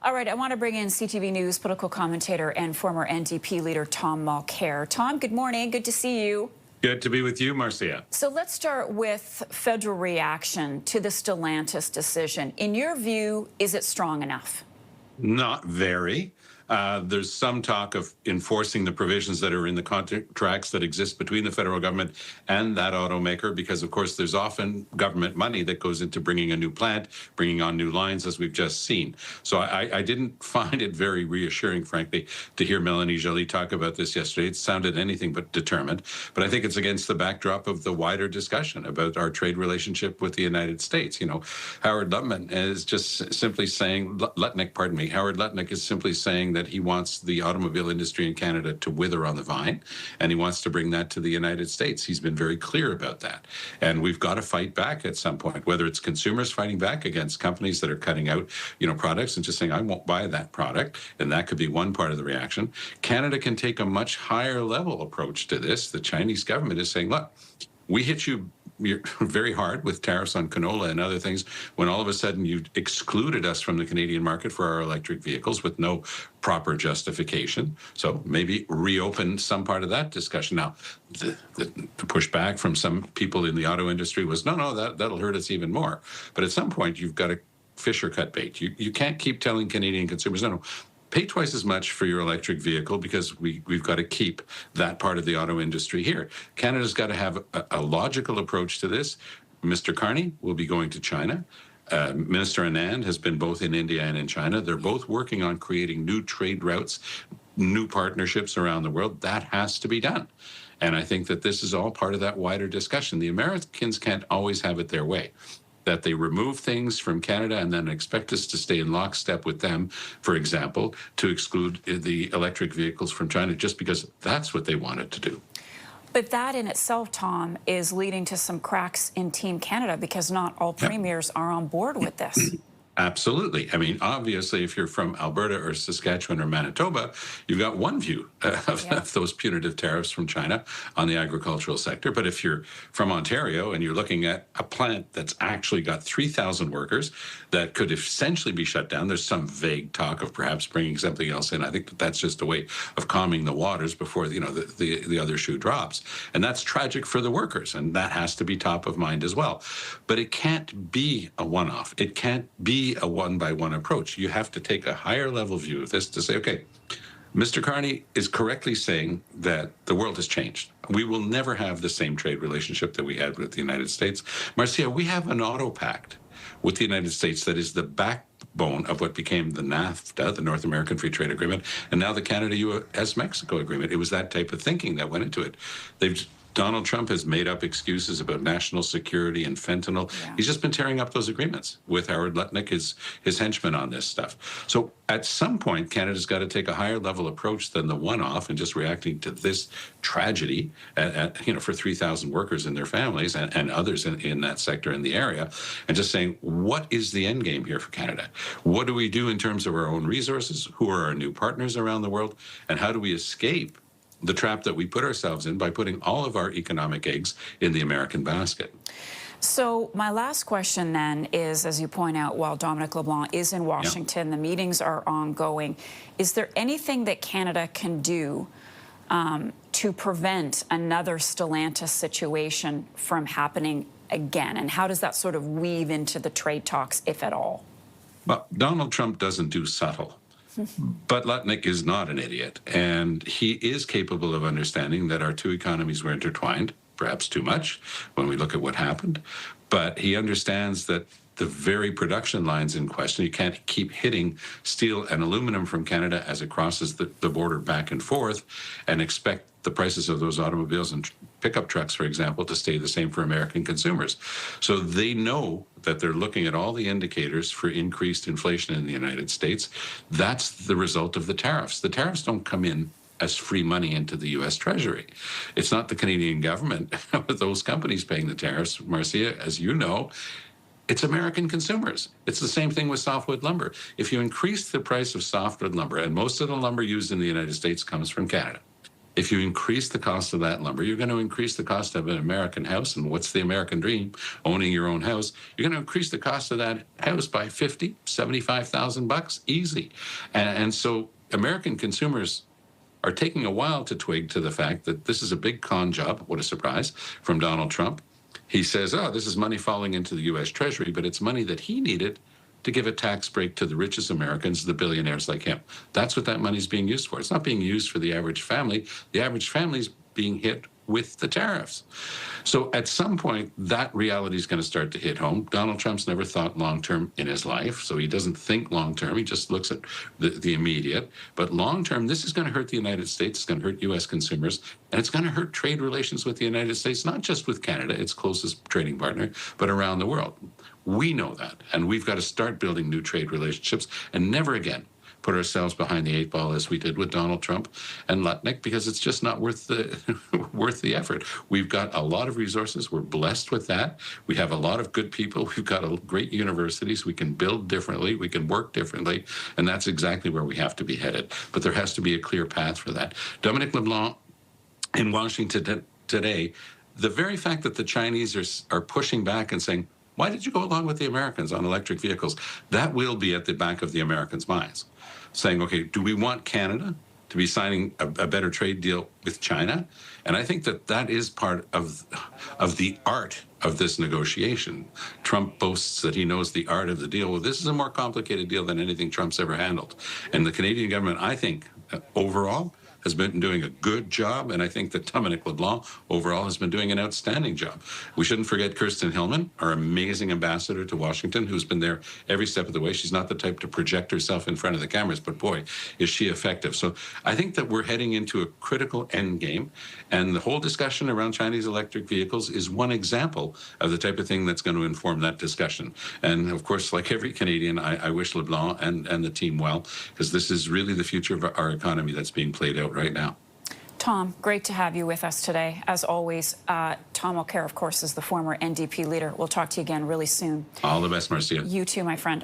All right, I want to bring in CTV News political commentator and former NDP leader Tom Mulcair. Tom, good morning. Good to see you. Good to be with you, Marcia. So let's start with federal reaction to the Stellantis decision. In your view, is it strong enough? Not very. There's some talk of enforcing the provisions that are in the contracts that exist between the federal government and that automaker, because, of course, there's often government money that goes into bringing a new plant, bringing on new lines, as we've just seen. So I didn't find it very reassuring, frankly, to hear Melanie Joly talk about this yesterday. It sounded anything but determined. But I think it's against the backdrop of the wider discussion about our trade relationship with the United States. You know, Howard Lutnick is just simply saying, Howard Lutnick is simply saying that he wants the automobile industry in Canada to wither on the vine, and he wants to bring that to the United States. He's been very clear about that. And we've got to fight back at some point, whether it's consumers fighting back against companies that are cutting out, products and just saying, I won't buy that product. And that could be one part of the reaction. Canada can take a much higher level approach to this. The Chinese government is saying, look, we hit you very hard with tariffs on canola and other things when all of a sudden you excluded us from the Canadian market for our electric vehicles with no proper justification. So maybe reopen some part of that discussion. Now, the pushback from some people in the auto industry was, no, that'll hurt us even more. But at some point, you've got to fish or cut bait. You can't keep telling Canadian consumers, no, pay twice as much for your electric vehicle because we've got to keep that part of the auto industry here. Canada's got to have a logical approach to this. Mr. Carney will be going to China. Minister Anand has been both in India and in China. They're both working on creating new trade routes, new partnerships around the world. That has to be done. And I think that this is all part of that wider discussion. The Americans can't always have it their way, that they remove things from Canada and then expect us to stay in lockstep with them, for example, to exclude the electric vehicles from China just because that's what they wanted to do. But that in itself, Tom, is leading to some cracks in Team Canada because not all premiers are on board with this. Absolutely. I mean, obviously, if you're from Alberta or Saskatchewan or Manitoba, you've got one view of those punitive tariffs from China on the agricultural sector. But if you're from Ontario and you're looking at a plant that's actually got 3,000 workers that could essentially be shut down, there's some vague talk of perhaps bringing something else in. I think that that's just a way of calming the waters before, the other shoe drops. And that's tragic for the workers. And that has to be top of mind as well. But it can't be a one-off. It can't be a one-by-one approach. You have to take a higher level view of this to say, okay, Mr. Carney is correctly saying that the world has changed. We will never have the same trade relationship that we had with the United States. Marcia, we have an auto pact with the United States that is the backbone of what became the NAFTA, the North American Free Trade Agreement, and now the Canada-U.S. Mexico Agreement. It was that type of thinking that went into it. Donald Trump has made up excuses about national security and fentanyl. Yeah. He's just been tearing up those agreements with Howard Lutnick, his henchman on this stuff. So at some point, Canada's got to take a higher level approach than the one-off and just reacting to this tragedy, for 3,000 workers and their families and others in that sector in the area, and just saying, what is the end game here for Canada? What do we do in terms of our own resources? Who are our new partners around the world? And how do we escape the trap that we put ourselves in by putting all of our economic eggs in the American basket? So my last question then is, as you point out, while Dominic LeBlanc is in Washington, the meetings are ongoing, is there anything that Canada can do to prevent another Stellantis situation from happening again? And how does that sort of weave into the trade talks, if at all? Well, Donald Trump doesn't do subtle. But Lutnick is not an idiot, and he is capable of understanding that our two economies were intertwined, perhaps too much, when we look at what happened. But he understands that the very production lines in question, you can't keep hitting steel and aluminum from Canada as it crosses the border back and forth and expect the prices of those automobiles and pickup trucks, for example, to stay the same for American consumers. So they know that they're looking at all the indicators for increased inflation in the United States. That's the result of the tariffs. The tariffs don't come in as free money into the U.S. Treasury. It's not the Canadian government with those companies paying the tariffs, Marcia, as you know. It's American consumers. It's the same thing with softwood lumber. If you increase the price of softwood lumber, and most of the lumber used in the United States comes from Canada, If you increase the cost of that lumber, you're going to increase the cost of an American house. And what's the American dream? Owning your own house. You're going to increase the cost of that house by $50,000, $75,000 easy. And so American consumers are taking a while to twig to the fact that this is a big con job. What a surprise from Donald Trump. He says, oh, this is money falling into the U.S. Treasury, but it's money that he needed to give a tax break to the richest Americans, the billionaires like him. That's what that money's being used for. It's not being used for the average family. The average family's being hit with the tariffs. So at some point, that reality is going to start to hit home. Donald Trump's never thought long-term in his life, so he doesn't think long-term. He just looks at the immediate. But long-term, this is going to hurt the United States. It's going to hurt U.S. consumers, and it's going to hurt trade relations with the United States, not just with Canada, its closest trading partner, but around the world. We know that, and we've got to start building new trade relationships and never again put ourselves behind the 8 ball as we did with Donald Trump and Lutnick, because it's just not worth the effort. We've got a lot of resources. We're blessed with that. We have a lot of good people. We've got great universities. We can build differently. We can work differently, and that's exactly where we have to be headed. But there has to be a clear path for that. Dominic LeBlanc in Washington today, the very fact that the Chinese are pushing back and saying, why did you go along with the Americans on electric vehicles? That will be at the back of the Americans' minds, saying, okay, do we want Canada to be signing a better trade deal with China? And I think that is part of the art of this negotiation. Trump boasts that he knows the art of the deal. Well, this is a more complicated deal than anything Trump's ever handled. And the Canadian government, I think, overall, has been doing a good job, and I think that Dominic LeBlanc overall has been doing an outstanding job. We shouldn't forget Kirsten Hillman, our amazing ambassador to Washington, who's been there every step of the way. She's not the type to project herself in front of the cameras, but boy, is she effective. So I think that we're heading into a critical end game, and the whole discussion around Chinese electric vehicles is one example of the type of thing that's going to inform that discussion. And of course, like every Canadian, I wish LeBlanc and the team well, because this is really the future of our economy that's being played out right now. Tom, great to have you with us today. As always, Tom Mulcair, of course, is the former NDP leader. We'll talk to you again really soon. All the best, Marcia. You too, my friend.